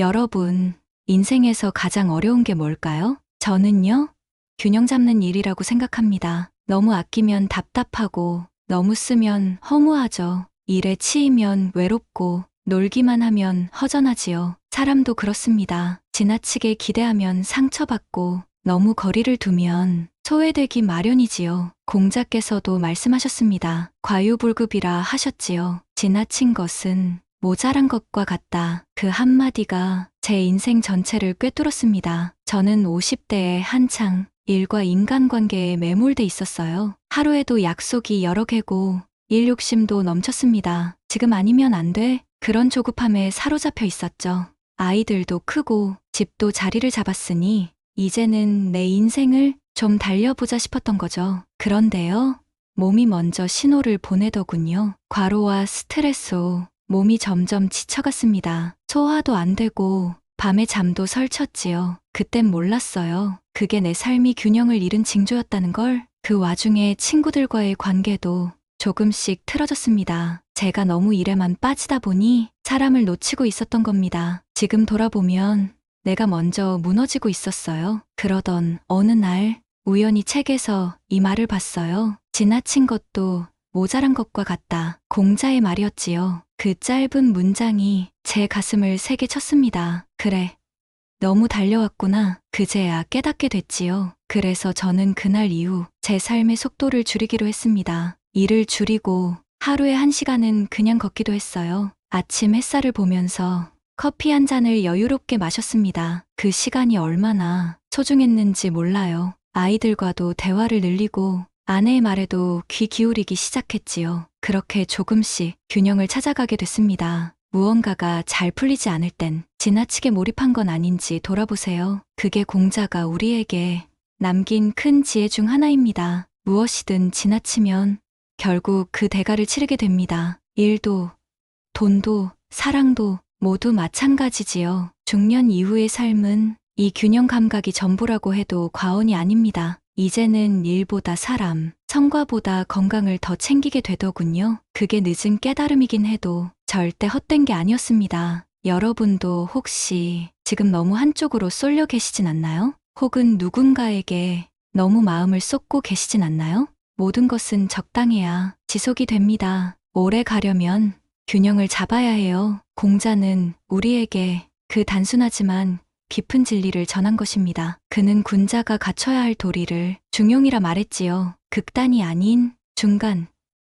여러분, 인생에서 가장 어려운 게 뭘까요? 저는요, 균형 잡는 일이라고 생각합니다. 너무 아끼면 답답하고, 너무 쓰면 허무하죠. 일에 치이면 외롭고, 놀기만 하면 허전하지요. 사람도 그렇습니다. 지나치게 기대하면 상처받고, 너무 거리를 두면 소외되기 마련이지요. 공자께서도 말씀하셨습니다. 과유불급이라 하셨지요. 지나친 것은 모자란 것과 같다. 그 한마디가 제 인생 전체를 꿰뚫었습니다. 저는 50대에 한창 일과 인간관계에 매몰돼 있었어요. 하루에도 약속이 여러 개고 일 욕심도 넘쳤습니다. 지금 아니면 안 돼? 그런 조급함에 사로잡혀 있었죠. 아이들도 크고 집도 자리를 잡았으니 이제는 내 인생을 좀 달려보자 싶었던 거죠. 그런데요, 몸이 먼저 신호를 보내더군요. 과로와 스트레스로 몸이 점점 지쳐갔습니다. 소화도 안 되고 밤에 잠도 설쳤지요. 그땐 몰랐어요. 그게 내 삶이 균형을 잃은 징조였다는 걸. 그 와중에 친구들과의 관계도 조금씩 틀어졌습니다. 제가 너무 일에만 빠지다 보니 사람을 놓치고 있었던 겁니다. 지금 돌아보면 내가 먼저 무너지고 있었어요. 그러던 어느 날 우연히 책에서 이 말을 봤어요. 지나친 것도 모자란 것과 같다. 공자의 말이었지요. 그 짧은 문장이 제 가슴을 세게 쳤습니다. 그래, 너무 달려왔구나. 그제야 깨닫게 됐지요. 그래서 저는 그날 이후 제 삶의 속도를 줄이기로 했습니다. 일을 줄이고 하루에 1시간은 그냥 걷기도 했어요. 아침 햇살을 보면서 커피 한 잔을 여유롭게 마셨습니다. 그 시간이 얼마나 소중했는지 몰라요. 아이들과도 대화를 늘리고 아내의 말에도 귀 기울이기 시작했지요. 그렇게 조금씩 균형을 찾아가게 됐습니다. 무언가가 잘 풀리지 않을 땐 지나치게 몰입한 건 아닌지 돌아보세요. 그게 공자가 우리에게 남긴 큰 지혜 중 하나입니다. 무엇이든 지나치면 결국 그 대가를 치르게 됩니다. 일도, 돈도, 사랑도 모두 마찬가지지요. 중년 이후의 삶은 이 균형 감각이 전부라고 해도 과언이 아닙니다. 이제는 일보다 사람, 성과보다 건강을 더 챙기게 되더군요. 그게 늦은 깨달음이긴 해도 절대 헛된 게 아니었습니다. 여러분도 혹시 지금 너무 한쪽으로 쏠려 계시진 않나요? 혹은 누군가에게 너무 마음을 쏟고 계시진 않나요? 모든 것은 적당해야 지속이 됩니다. 오래 가려면 균형을 잡아야 해요. 공자는 우리에게 그 단순하지만 깊은 진리를 전한 것입니다. 그는 군자가 갖춰야 할 도리를 중용이라 말했지요. 극단이 아닌 중간,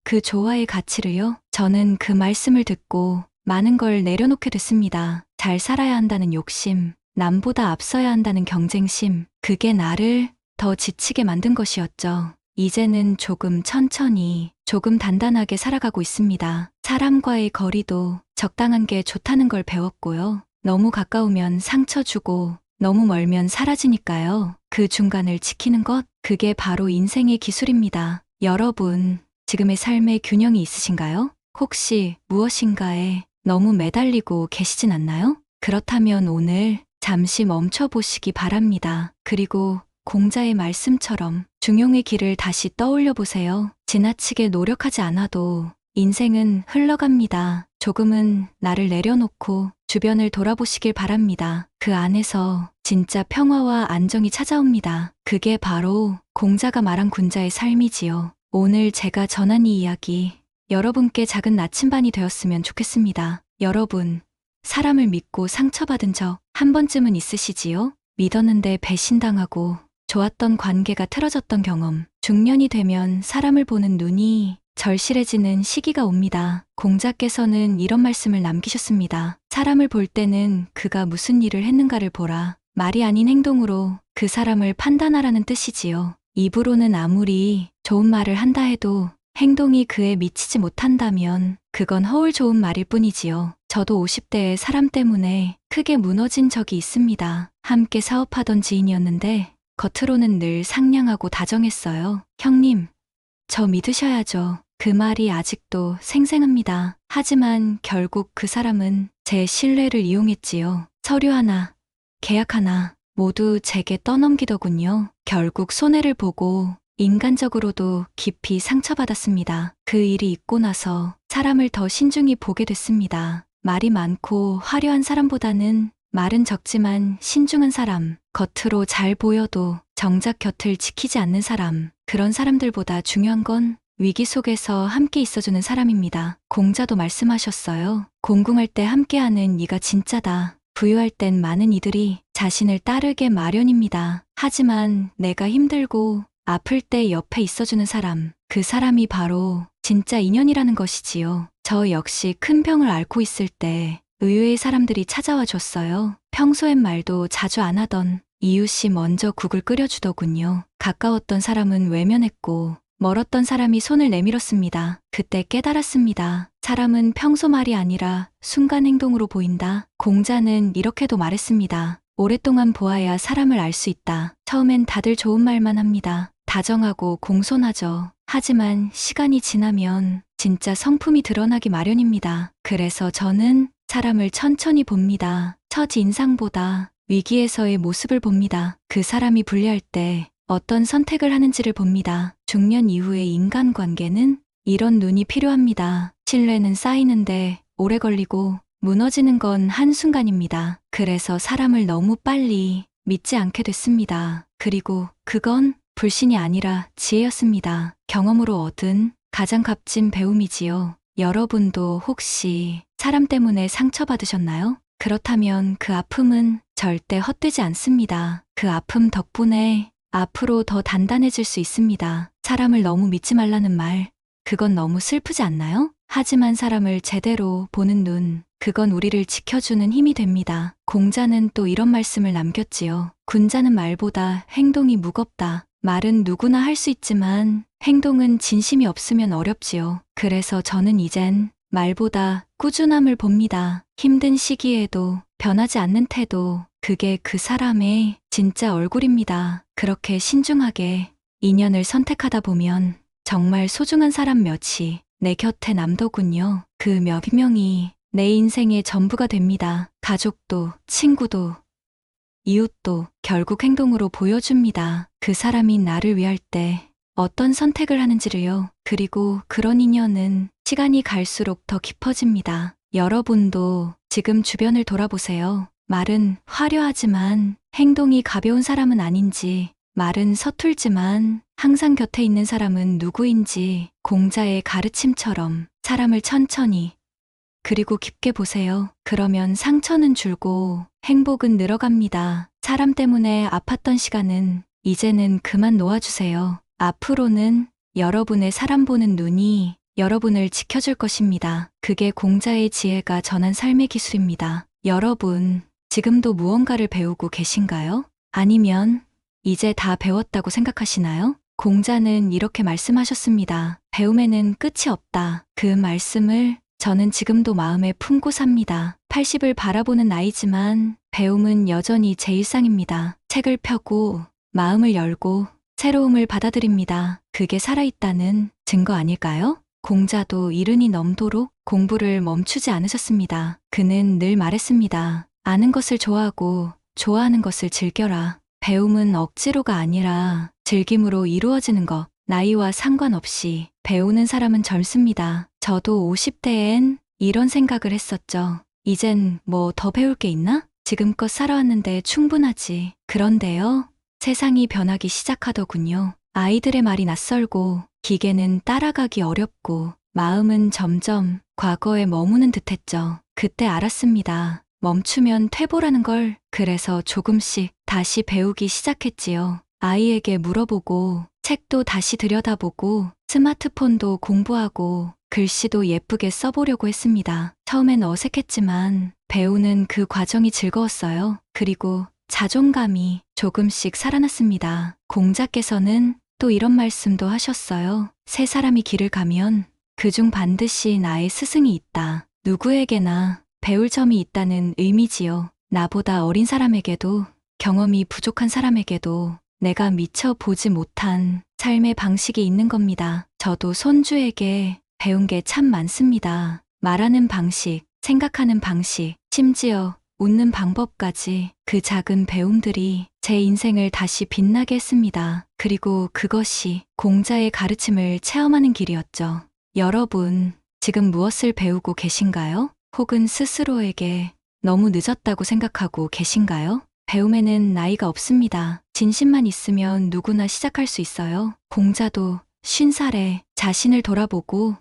그 조화의 가치를요. 저는 그 말씀을 듣고 많은 걸 내려놓게 됐습니다. 잘 살아야 한다는 욕심, 남보다 앞서야 한다는 경쟁심, 그게 나를 더 지치게 만든 것이었죠. 이제는 조금 천천히, 조금 단단하게 살아가고 있습니다. 사람과의 거리도 적당한 게 좋다는 걸 배웠고요. 너무 가까우면 상처 주고 너무 멀면 사라지니까요. 그 중간을 지키는 것, 그게 바로 인생의 기술입니다. 여러분, 지금의 삶의 균형이 있으신가요? 혹시 무엇인가에 너무 매달리고 계시진 않나요? 그렇다면 오늘 잠시 멈춰보시기 바랍니다. 그리고 공자의 말씀처럼 중용의 길을 다시 떠올려 보세요. 지나치게 노력하지 않아도 인생은 흘러갑니다. 조금은 나를 내려놓고 주변을 돌아보시길 바랍니다. 그 안에서 진짜 평화와 안정이 찾아옵니다. 그게 바로 공자가 말한 군자의 삶이지요. 오늘 제가 전한 이 이야기, 여러분께 작은 나침반이 되었으면 좋겠습니다. 여러분, 사람을 믿고 상처받은 적 한 번쯤은 있으시지요? 믿었는데 배신당하고 좋았던 관계가 틀어졌던 경험. 중년이 되면 사람을 보는 눈이 절실해지는 시기가 옵니다. 공자께서는 이런 말씀을 남기셨습니다. 사람을 볼 때는 그가 무슨 일을 했는가를 보라. 말이 아닌 행동으로 그 사람을 판단하라는 뜻이지요. 입으로는 아무리 좋은 말을 한다 해도 행동이 그에 미치지 못한다면 그건 허울 좋은 말일 뿐이지요. 저도 50대에 사람 때문에 크게 무너진 적이 있습니다. 함께 사업하던 지인이었는데 겉으로는 늘 상냥하고 다정했어요. 형님, 저 믿으셔야죠. 그 말이 아직도 생생합니다. 하지만 결국 그 사람은 제 신뢰를 이용했지요. 서류 하나, 계약 하나 모두 제게 떠넘기더군요. 결국 손해를 보고 인간적으로도 깊이 상처받았습니다. 그 일이 있고 나서 사람을 더 신중히 보게 됐습니다. 말이 많고 화려한 사람보다는 말은 적지만 신중한 사람, 겉으로 잘 보여도 정작 곁을 지키지 않는 사람, 그런 사람들보다 중요한 건 위기 속에서 함께 있어주는 사람입니다. 공자도 말씀하셨어요. 공궁할 때 함께하는 이가 진짜다. 부유할 땐 많은 이들이 자신을 따르게 마련입니다. 하지만 내가 힘들고 아플 때 옆에 있어주는 사람, 그 사람이 바로 진짜 인연이라는 것이지요. 저 역시 큰 병을 앓고 있을 때 의외의 사람들이 찾아와 줬어요. 평소엔 말도 자주 안 하던 이웃이 먼저 국을 끓여주더군요. 가까웠던 사람은 외면했고 멀었던 사람이 손을 내밀었습니다. 그때 깨달았습니다. 사람은 평소 말이 아니라 순간 행동으로 보인다. 공자는 이렇게도 말했습니다. 오랫동안 보아야 사람을 알 수 있다. 처음엔 다들 좋은 말만 합니다. 다정하고 공손하죠. 하지만 시간이 지나면 진짜 성품이 드러나기 마련입니다. 그래서 저는 사람을 천천히 봅니다. 첫 인상보다 위기에서의 모습을 봅니다. 그 사람이 불리할 때 어떤 선택을 하는지를 봅니다. 중년 이후의 인간관계는 이런 눈이 필요합니다. 신뢰는 쌓이는데 오래 걸리고 무너지는 건 한순간입니다. 그래서 사람을 너무 빨리 믿지 않게 됐습니다. 그리고 그건 불신이 아니라 지혜였습니다. 경험으로 얻은 가장 값진 배움이지요. 여러분도 혹시 사람 때문에 상처받으셨나요? 그렇다면 그 아픔은 절대 헛되지 않습니다. 그 아픔 덕분에 앞으로 더 단단해질 수 있습니다. 사람을 너무 믿지 말라는 말, 그건 너무 슬프지 않나요? 하지만 사람을 제대로 보는 눈, 그건 우리를 지켜주는 힘이 됩니다. 공자는 또 이런 말씀을 남겼지요. 군자는 말보다 행동이 무겁다. 말은 누구나 할 수 있지만 행동은 진심이 없으면 어렵지요. 그래서 저는 이젠 말보다 꾸준함을 봅니다. 힘든 시기에도 변하지 않는 태도, 그게 그 사람의 진짜 얼굴입니다. 그렇게 신중하게 인연을 선택하다 보면 정말 소중한 사람 몇이 내 곁에 남더군요. 그 몇 명이 내 인생의 전부가 됩니다. 가족도, 친구도, 이웃도 결국 행동으로 보여줍니다. 그 사람이 나를 위할 때 어떤 선택을 하는지를요. 그리고 그런 인연은 시간이 갈수록 더 깊어집니다. 여러분도 지금 주변을 돌아보세요. 말은 화려하지만 행동이 가벼운 사람은 아닌지, 말은 서툴지만 항상 곁에 있는 사람은 누구인지 공자의 가르침처럼 사람을 천천히 그리고 깊게 보세요. 그러면 상처는 줄고 행복은 늘어갑니다. 사람 때문에 아팠던 시간은 이제는 그만 놓아주세요. 앞으로는 여러분의 사람 보는 눈이 여러분을 지켜줄 것입니다. 그게 공자의 지혜가 전한 삶의 기술입니다. 여러분, 지금도 무언가를 배우고 계신가요? 아니면 이제 다 배웠다고 생각하시나요? 공자는 이렇게 말씀하셨습니다. 배움에는 끝이 없다. 그 말씀을 저는 지금도 마음에 품고 삽니다. 80을 바라보는 나이지만 배움은 여전히 제 일상입니다. 책을 펴고 마음을 열고 새로움을 받아들입니다. 그게 살아있다는 증거 아닐까요? 공자도 이른이 넘도록 공부를 멈추지 않으셨습니다. 그는 늘 말했습니다. 아는 것을 좋아하고 좋아하는 것을 즐겨라. 배움은 억지로가 아니라 즐김으로 이루어지는 것. 나이와 상관없이 배우는 사람은 젊습니다. 저도 50대엔 이런 생각을 했었죠. 이젠 뭐 더 배울 게 있나? 지금껏 살아왔는데 충분하지. 그런데요, 세상이 변하기 시작하더군요. 아이들의 말이 낯설고 기계는 따라가기 어렵고 마음은 점점 과거에 머무는 듯했죠. 그때 알았습니다. 멈추면 퇴보라는 걸. 그래서 조금씩 다시 배우기 시작했지요. 아이에게 물어보고 책도 다시 들여다보고 스마트폰도 공부하고 글씨도 예쁘게 써보려고 했습니다. 처음엔 어색했지만 배우는 그 과정이 즐거웠어요. 그리고 자존감이 조금씩 살아났습니다. 공자께서는 또 이런 말씀도 하셨어요. 세 사람이 길을 가면 그중 반드시 나의 스승이 있다. 누구에게나 배울 점이 있다는 의미지요. 나보다 어린 사람에게도 경험이 부족한 사람에게도 내가 미처 보지 못한 삶의 방식이 있는 겁니다. 저도 손주에게 배운 게 참 많습니다. 말하는 방식, 생각하는 방식, 심지어 웃는 방법까지 그 작은 배움들이 제 인생을 다시 빛나게 했습니다. 그리고 그것이 공자의 가르침을 체험하는 길이었죠. 여러분, 지금 무엇을 배우고 계신가요? 혹은 스스로에게 너무 늦었다고 생각하고 계신가요? 배움에는 나이가 없습니다. 진심만 있으면 누구나 시작할 수 있어요. 공자도 50살에 자신을 돌아보고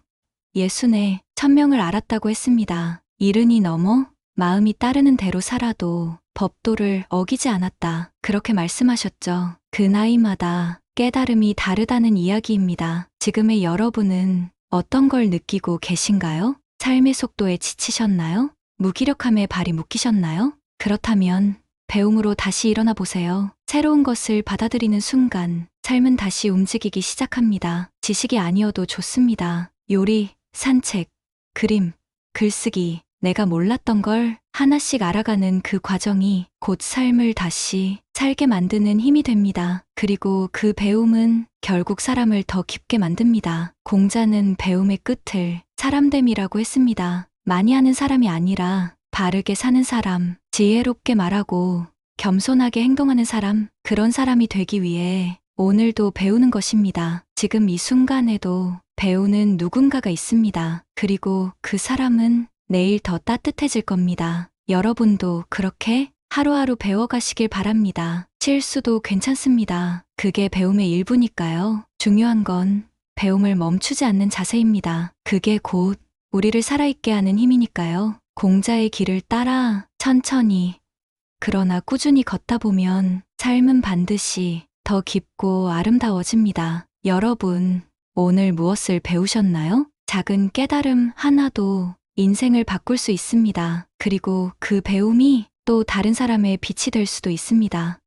60에 천명을 알았다고 했습니다. 70이 넘어 마음이 따르는 대로 살아도 법도를 어기지 않았다. 그렇게 말씀하셨죠. 그 나이마다 깨달음이 다르다는 이야기입니다. 지금의 여러분은 어떤 걸 느끼고 계신가요? 삶의 속도에 지치셨나요? 무기력함에 발이 묶이셨나요? 그렇다면 배움으로 다시 일어나 보세요. 새로운 것을 받아들이는 순간 삶은 다시 움직이기 시작합니다. 지식이 아니어도 좋습니다. 요리, 산책, 그림, 글쓰기, 내가 몰랐던 걸 하나씩 알아가는 그 과정이 곧 삶을 다시 살게 만드는 힘이 됩니다. 그리고 그 배움은 결국 사람을 더 깊게 만듭니다. 공자는 배움의 끝을 사람됨이라고 했습니다. 많이 하는 사람이 아니라 바르게 사는 사람, 지혜롭게 말하고 겸손하게 행동하는 사람, 그런 사람이 되기 위해 오늘도 배우는 것입니다. 지금 이 순간에도 배우는 누군가가 있습니다. 그리고 그 사람은 내일 더 따뜻해질 겁니다. 여러분도 그렇게 하루하루 배워가시길 바랍니다. 실수도 괜찮습니다. 그게 배움의 일부니까요. 중요한 건 배움을 멈추지 않는 자세입니다. 그게 곧 우리를 살아있게 하는 힘이니까요. 공자의 길을 따라 천천히 그러나 꾸준히 걷다 보면 삶은 반드시 더 깊고 아름다워집니다. 여러분, 오늘 무엇을 배우셨나요? 작은 깨달음 하나도 인생을 바꿀 수 있습니다. 그리고 그 배움이 또 다른 사람의 빛이 될 수도 있습니다.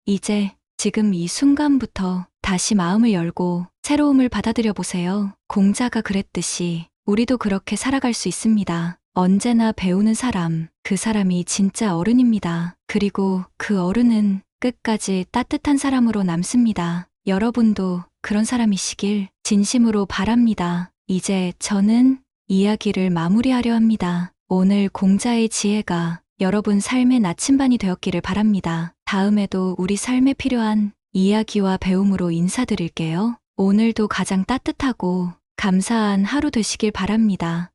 이제 지금 이 순간부터 다시 마음을 열고 새로움을 받아들여 보세요. 공자가 그랬듯이 우리도 그렇게 살아갈 수 있습니다. 언제나 배우는 사람, 그 사람이 진짜 어른입니다. 그리고 그 어른은 끝까지 따뜻한 사람으로 남습니다. 여러분도 그런 사람이시길 진심으로 바랍니다. 이제 저는 이야기를 마무리하려 합니다. 오늘 공자의 지혜가 여러분 삶의 나침반이 되었기를 바랍니다. 다음에도 우리 삶에 필요한 이야기와 배움으로 인사드릴게요. 오늘도 가장 따뜻하고 감사한 하루 되시길 바랍니다.